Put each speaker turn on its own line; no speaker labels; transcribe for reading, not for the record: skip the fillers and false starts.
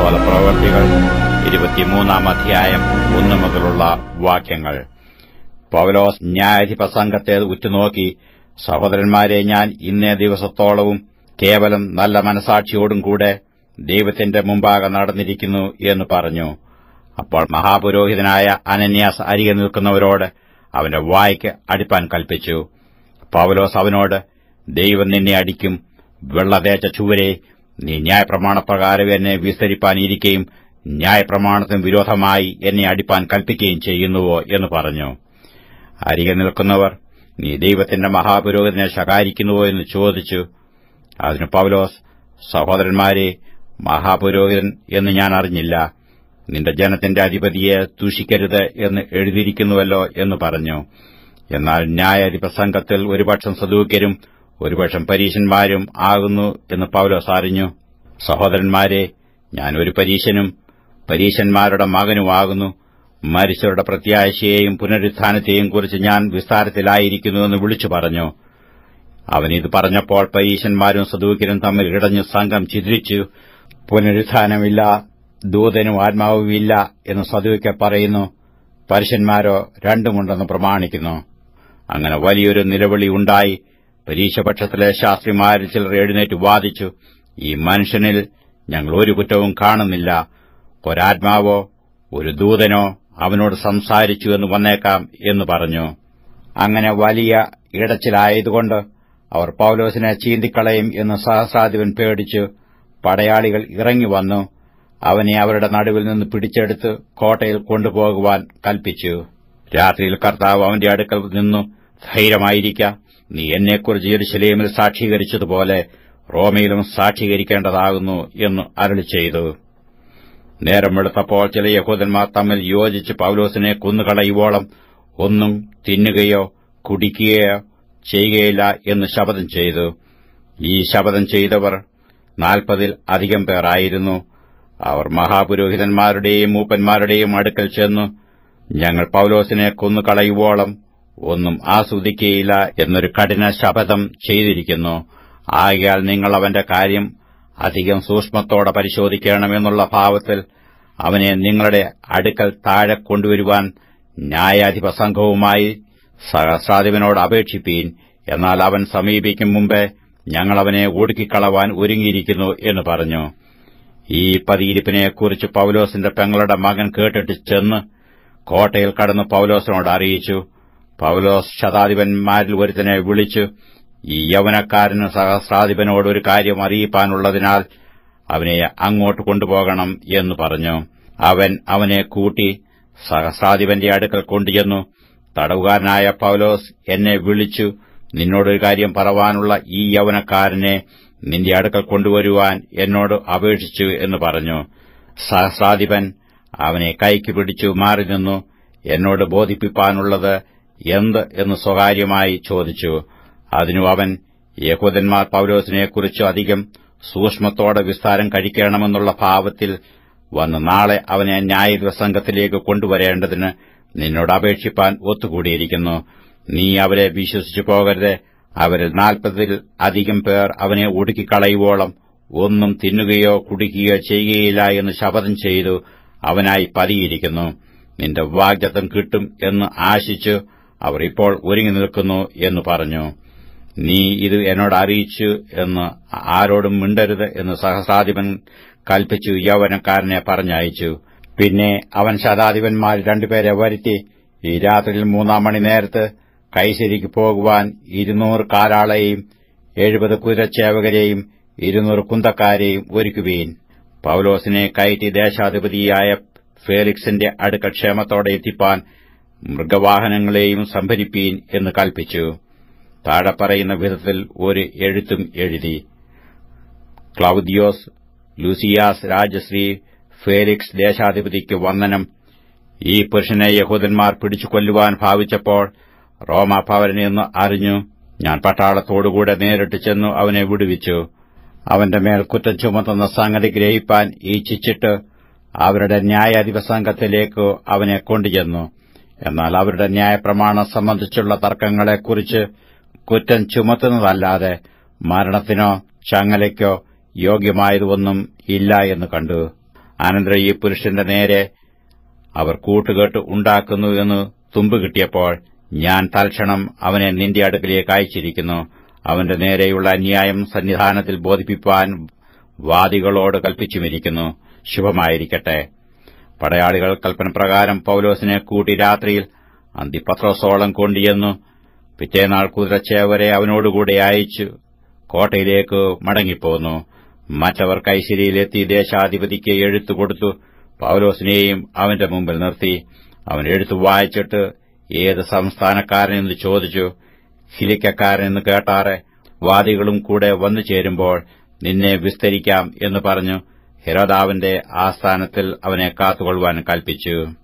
അപ്പോസ്തലപ്രവൃത്തികൾ 23 1 മുതലുള്ള വാക്യങ്ങൾ. പൗലോസ് ന്യായാധിപസംഘത്തെ ഉറ്റുനോക്കി, സഹോദരന്മാരെ, ഞാൻ ഇന്നേ ദിവസത്തോളവും കേവലം നല്ല മനസാക്ഷിയോടും കൂടെ ദൈവത്തിന്റെ മുമ്പാകെ നടന്നിരിക്കുന്നു എന്ന് പറഞ്ഞു. അപ്പോൾ മഹാപുരോഹിതനായ അനന്യാസ് അരികെ നിൽക്കുന്നവരോട് അവന്റെ വായ്ക്ക് അടിപ്പാൻ കൽപ്പിച്ചു. പൗലോസ് അവനോട്, ദൈവം നിന്നെ അടിക്കും, വെള്ളതേച്ച ചുവരെ, നീ ന്യായപ്രമാണപ്രകാരം എന്നെ വിസ്തരിപ്പാനിരിക്കുകയും ന്യായപ്രമാണത്തിന് വിരോധമായി എന്നെ അടിപ്പാൻ കൽപ്പിക്കുകയും ചെയ്യുന്നുവോ എന്ന് പറഞ്ഞു. അരികെ നിൽക്കുന്നവർ, നീ ദൈവത്തിന്റെ മഹാപുരോഹിതനെ ശകാരിക്കുന്നുവോ എന്ന് ചോദിച്ചു. അതിന് പൗലോസ്, സഹോദരന്മാരെ, മഹാപുരോഹിതൻ എന്ന് ഞാൻ അറിഞ്ഞില്ല. നിന്റെ ജനത്തിന്റെ അധിപതിയെ ദൂഷിക്കരുത് എന്ന് എഴുതിയിരിക്കുന്നുവല്ലോ എന്ന് പറഞ്ഞു. എന്നാൽ ന്യായാധിപസംഘത്തിൽ ഒരുപക്ഷം സദൂക്യരും ഒരുപക്ഷം പരീശന്മാരും ആകുന്നു എന്ന് പൗലോസ് അറിഞ്ഞു. സഹോദരന്മാരെ, ഞാൻ ഒരു പരീശനും പരീശന്മാരുടെ മകനുമാകുന്നു. മരിച്ചവരുടെ പ്രത്യാശയെയും പുനരുത്ഥാനത്തെയും കുറിച്ച് ഞാൻ വിസ്താരത്തിലായിരിക്കുന്നുവെന്ന് വിളിച്ചു പറഞ്ഞു. അവനിത് പറഞ്ഞപ്പോൾ പരീശന്മാരും സദൂക്യരും തമ്മിൽ ഇടഞ്ഞു സംഘം ചിദ്രിച്ചു. പുനരുത്ഥാനമില്ല, ദൂതനും ആത്മാവുമില്ല എന്ന് സദൂക്യർ പറയുന്നു, പരീശന്മാരോ രണ്ടുമുണ്ടെന്ന് പ്രമാണിക്കുന്നു. അങ്ങനെ വലിയൊരു നിലവിളി ഉണ്ടായി. പരീശപക്ഷത്തിലെ ശാസ്ത്രിമാരിൽ ചിലർ എഴുന്നേറ്റ് വാദിച്ചു, ഈ മനുഷ്യനിൽ ഞങ്ങൾ ഒരു കുറ്റവും കാണുന്നില്ല. ഒരാത്മാവോ ഒരു ദൂതനോ അവനോട് സംസാരിച്ചു എന്ന് വന്നേക്കാം എന്ന് പറഞ്ഞു. അങ്ങനെ വലിയ ഇടച്ചിലായതുകൊണ്ട് അവർ പൗലോസിനെ ചീന്തിക്കളയും എന്ന് സഹസ്രാധിപൻ പേടിച്ചു. പടയാളികൾ ഇറങ്ങിവന്നു അവനെ അവരുടെ നടുവിൽ നിന്ന് പിടിച്ചെടുത്ത് കോട്ടയിൽ കൊണ്ടുപോകുവാൻ കൽപ്പിച്ചു. രാത്രിയിൽ കർത്താവ് അവന്റെ അടുക്കൽ നിന്നു, ധൈര്യമായിരിക്ക, നീ എന്നെക്കുറിച്ച് യെരൂശലേമിൽ സാക്ഷീകരിച്ചതുപോലെ റോമയിലും സാക്ഷീകരിക്കേണ്ടതാകുന്നു എന്ന് അരുളി ചെയ്തു. നേരം വെളുത്തപ്പോൾ ചില യഹൂദന്മാർ തമ്മിൽ യോജിച്ച് പൗലോസിനെ കൊന്നുകളയുവോളം ഒന്നും തിന്നുകയോ കുടിക്കുകയോ ചെയ്യുകയില്ല എന്ന് ശപഥം ചെയ്തു. ഈ ശപഥം ചെയ്തവർ 40 അധികം പേരായിരുന്നു. അവർ മഹാപുരോഹിതന്മാരുടെയും മൂപ്പന്മാരുടെയും അടുക്കൽ ചെന്നു, ഞങ്ങൾ പൗലോസിനെ കൊന്നുകളയുവോളം ഒന്നും ആസ്വദിക്കുകയില്ല എന്നൊരു കഠിന ശപഥം ചെയ്തിരിക്കുന്നു. ആകയാൽ നിങ്ങൾ അവന്റെ കാര്യം അധികം സൂക്ഷ്മത്തോടെ പരിശോധിക്കണമെന്നുള്ള ഭാവത്തിൽ അവനെ നിങ്ങളുടെ അടുക്കൽ താഴെ കൊണ്ടുവരുവാൻ ന്യായാധിപസംഘവുമായി സഹസ്രാധിപനോട് അപേക്ഷിപ്പീൻ. എന്നാൽ അവൻ സമീപിക്കും മുമ്പേ ഞങ്ങൾ അവനെ ഒടുക്കിക്കളവാൻ ഒരുങ്ങിയിരിക്കുന്നു എന്ന് പറഞ്ഞു. ഈ പതിയിരിപ്പിനെക്കുറിച്ച് പൗലോസിന്റെ പെങ്ങളുടെ മകൻ കേട്ടിട്ട് ചെന്ന് കോട്ടയിൽ കടന്ന് പൗലോസിനോട് അറിയിച്ചു. പൗലോസ് ശതാധിപന്മാരിൽ ഒരുത്തനെ വിളിച്ചു, ഈ യൗവനക്കാരന് സഹസ്രാധിപനോട് ഒരു കാര്യം അറിയിപ്പാനുള്ളതിനാൽ അവനെ അങ്ങോട്ട് കൊണ്ടുപോകണം എന്ന് പറഞ്ഞു. അവൻ അവനെ കൂട്ടി സഹസ്രാധിപന്റെ അടുക്കൽ കൊണ്ടുചെന്നു. തടവുകാരനായ പൗലോസ് എന്നെ വിളിച്ചു, നിന്നോടൊരു കാര്യം പറവാനുള്ള ഈ യൗവനക്കാരനെ നിന്റെ അടുക്കൽ കൊണ്ടുവരുവാൻ എന്നോട് അപേക്ഷിച്ചു എന്ന് പറഞ്ഞു. സഹസ്രാധിപൻ അവനെ കൈക്ക് പിടിച്ചു മാറി നിന്നു. എന്നോട് ബോധിപ്പിപ്പാനുള്ളത് എന്ത് എന്ന് സ്വകാര്യമായി ചോദിച്ചു. അതിനു അവൻ, യഹൂദന്മാർ പൗലോസിനെക്കുറിച്ച് അധികം സൂക്ഷ്മത്തോടെ വിസ്താരം കഴിക്കണമെന്നുള്ള ഭാവത്തിൽ വന്ന് നാളെ അവനെ ന്യായാധിപസംഘത്തിലേക്ക് കൊണ്ടുവരേണ്ടതിന് നിന്നോട് അപേക്ഷിപ്പാൻ ഒത്തുകൂടിയിരിക്കുന്നു. നീ അവരെ വിശ്വസിച്ചു പോകരുത്. അവരിൽ 40 അധികം പേർ അവനെ ഒടുക്കിക്കളയുവോളം ഒന്നും തിന്നുകയോ കുടിക്കുകയോ ചെയ്യുകയില്ല എന്ന് ശപഥം ചെയ്തു അവനായി പതിയിരിക്കുന്നു. നിന്റെ വാഗ്ദത്തം കിട്ടും എന്ന് ആശിച്ചു അവർ ഇപ്പോൾ ഒരുങ്ങി നിൽക്കുന്നു എന്ന് പറഞ്ഞു. നീ ഇത് എന്നോട് അറിയിച്ചു എന്ന് ആരോടും മിണ്ടരുത് എന്ന് സഹസ്രാധിപൻ കൽപ്പിച്ചു യൗവനക്കാരനെ പറഞ്ഞയച്ചു. പിന്നെ അവൻ ശതാധിപന്മാർ 2 പേരെ വരുത്തി, ഈ രാത്രിയിൽ 3 മണി നേരത്ത് കൈസരിക്ക് പോകുവാൻ 200 കാലാളെയും 70 കുതിരച്ചേവകരെയും 200 കുന്തക്കാരെയും ഒരുക്കുവീൻ. പൗലോസിനെ കയറ്റി ദേശാധിപതിയായ ഫേലിക്സിന്റെ അടുക്കൽ ക്ഷേമത്തോടെ എത്തിപ്പാൻ മൃഗവാഹനങ്ങളെയും സംഭരിപ്പീൻ എന്ന് കൽപ്പിച്ചു. താഴെ പറയുന്ന വിധത്തിൽ ഒരു എഴുത്തും എഴുതി: ക്ലൌദിയോസ് ലൂസിയാസ് രാജശ്രീ, ഫേലിക്സ് ദേശാധിപതിക്ക് വന്ദനം. ഈ പുരുഷനെ യഹൂദന്മാർ പിടിച്ചു കൊല്ലുവാൻ ഭാവിച്ചപ്പോൾ റോമാഭവനിൽ നിന്ന് അറിഞ്ഞു. ഞാൻ പട്ടാളത്തോടുകൂടെ നേരിട്ട് ചെന്നു അവനെ വിടുവിച്ചു. അവന്റെ മേൽ കുറ്റം ചുമത്തുന്ന സംഗതി ഗ്രഹിപ്പാൻ ഇച്ഛിച്ചിട്ട് അവരുടെ ന്യായാധിപസംഘത്തിലേക്ക് അവനെ കൊണ്ടുചെന്നു. എന്നാൽ അവരുടെ ന്യായപ്രമാണം സംബന്ധിച്ചുള്ള തർക്കങ്ങളെക്കുറിച്ച് കുറ്റം ചുമത്തുന്നതല്ലാതെ മരണത്തിനോ ചങ്ങലയ്ക്കോ യോഗ്യമായതൊന്നും ഇല്ല എന്ന് കണ്ടു. അനന്തരം ഈ പുരുഷന്റെ നേരെ അവർ കൂട്ടുകെട്ട് ഉണ്ടാക്കുന്നു എന്ന് തുമ്പ് കിട്ടിയപ്പോൾ ഞാൻ തൽക്ഷണം അവനെ നിന്റെ അടുക്കലേക്ക് അയച്ചിരിക്കുന്നു. അവന്റെ നേരെയുള്ള അന്യായം സന്നിധാനത്തിൽ ബോധിപ്പിപ്പാൻ വാദികളോട് കൽപ്പിച്ചുമിരിക്കുന്നു. ശുഭമായിരിക്കട്ടെ. പടയാളികൾ കൽപ്പനപ്രകാരം പൌലോസിനെ കൂട്ടി രാത്രിയിൽ അന്തിപത്രോസോളം കൊണ്ടുചെന്നു പിറ്റേനാൾ കുതിരച്ചേവരെ അവനോടുകൂടെ അയച്ചു കോട്ടയിലേക്ക് മടങ്ങിപ്പോന്നു. മറ്റവർ കൈശരിയിലെത്തി ദേശാധിപതിക്ക് എഴുത്തു കൊടുത്തു. പൌലോസിനെയും അവന്റെ മുമ്പിൽ നിർത്തി. അവൻ എഴുത്തു വായിച്ചിട്ട് ഏത് സംസ്ഥാനക്കാരനെന്ന് ചോദിച്ചു. ഹിലിക്കക്കാരനെന്ന് കേട്ടാറെ. വാദികളും കൂടെ വന്നു ചേരുമ്പോൾ നിന്നെ വിസ്തരിക്കാം എന്ന് പറഞ്ഞു ഹെരോദാവിന്റെ ആസ്ഥാനത്തിൽ അവനെ കാത്തുകൊള്ളുവാൻ കൽപ്പിച്ചു.